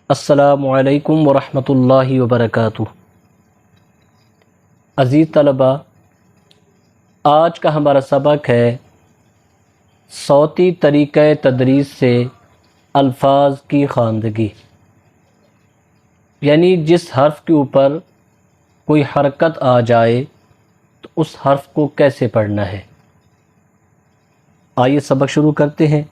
السلام علیکم ورحمۃ اللہ وبرکاتہ۔ عزیز طلباء، آج کا ہمارا سبق ہے صوتی طریقہ تدریس سے الفاظ کی خواندگی، یعنی جس حرف کے اوپر کوئی حرکت آ جائے تو اس حرف کو کیسے پڑھنا ہے۔ آئیے سبق شروع کرتے ہیں۔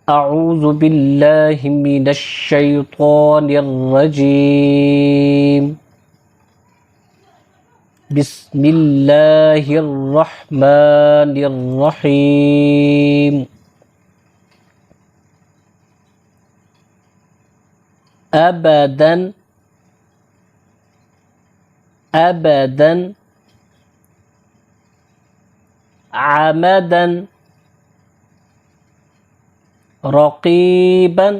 اعوذ باللہ من الشیطان الرجیم، بسم اللہ الرحمن الرحیم۔ ابداً ابداً، عمداً، رقیباً،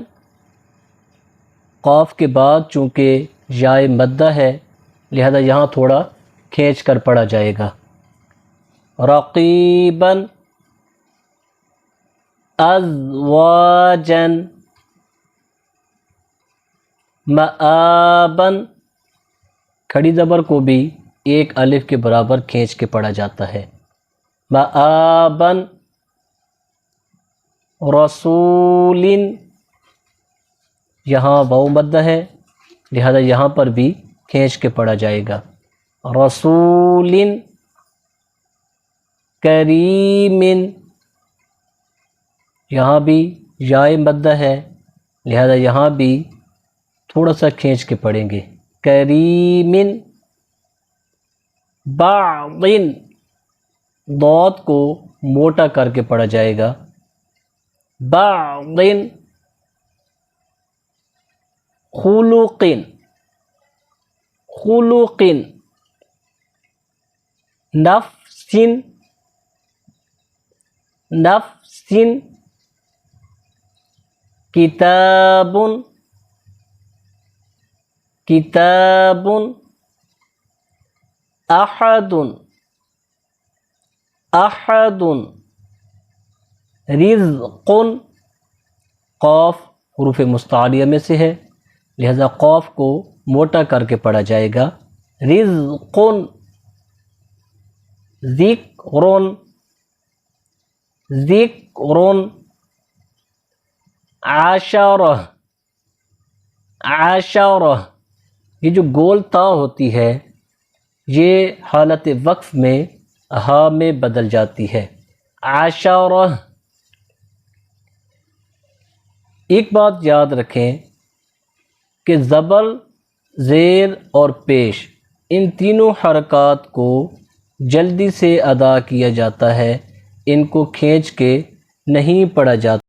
قاف کے بعد چونکہ یائے مدہ ہے لہذا یہاں تھوڑا کھینچ کر پڑھا جائے گا۔ رقیباً، ازواجاً، مآباً، کھڑی زبر کو بھی ایک الف کے برابر کھینچ کے پڑھا جاتا ہے۔ مآباً، رسول، یہاں واو مدہ ہے لہذا یہاں پر بھی کھینچ کے پڑھا جائے گا۔ رسول کریم، یہاں بھی یائے مدہ ہے لہذا یہاں بھی تھوڑا سا کھینچ کے پڑھیں گے۔ کریم، بعض، ضاد کو موٹا کر کے پڑھا جائے گا۔ بعض، خلق، خلق، نفس، نفس، کتاب، کتاب، احد، احد، رزق، قاف حروف مستعلیہ میں سے ہے لہذا قاف کو موٹا کر کے پڑھا جائے گا۔ رزق، ذکر، ذکر، عشرہ، عشرہ، یہ جو گول تا ہوتی ہے یہ حالت وقف میں ہا میں بدل جاتی ہے۔ عشرہ۔ ایک بات یاد رکھیں کہ زبر، زیر اور پیش ان تینوں حرکات کو جلدی سے ادا کیا جاتا ہے، ان کو کھینچ کے نہیں پڑھا جاتا۔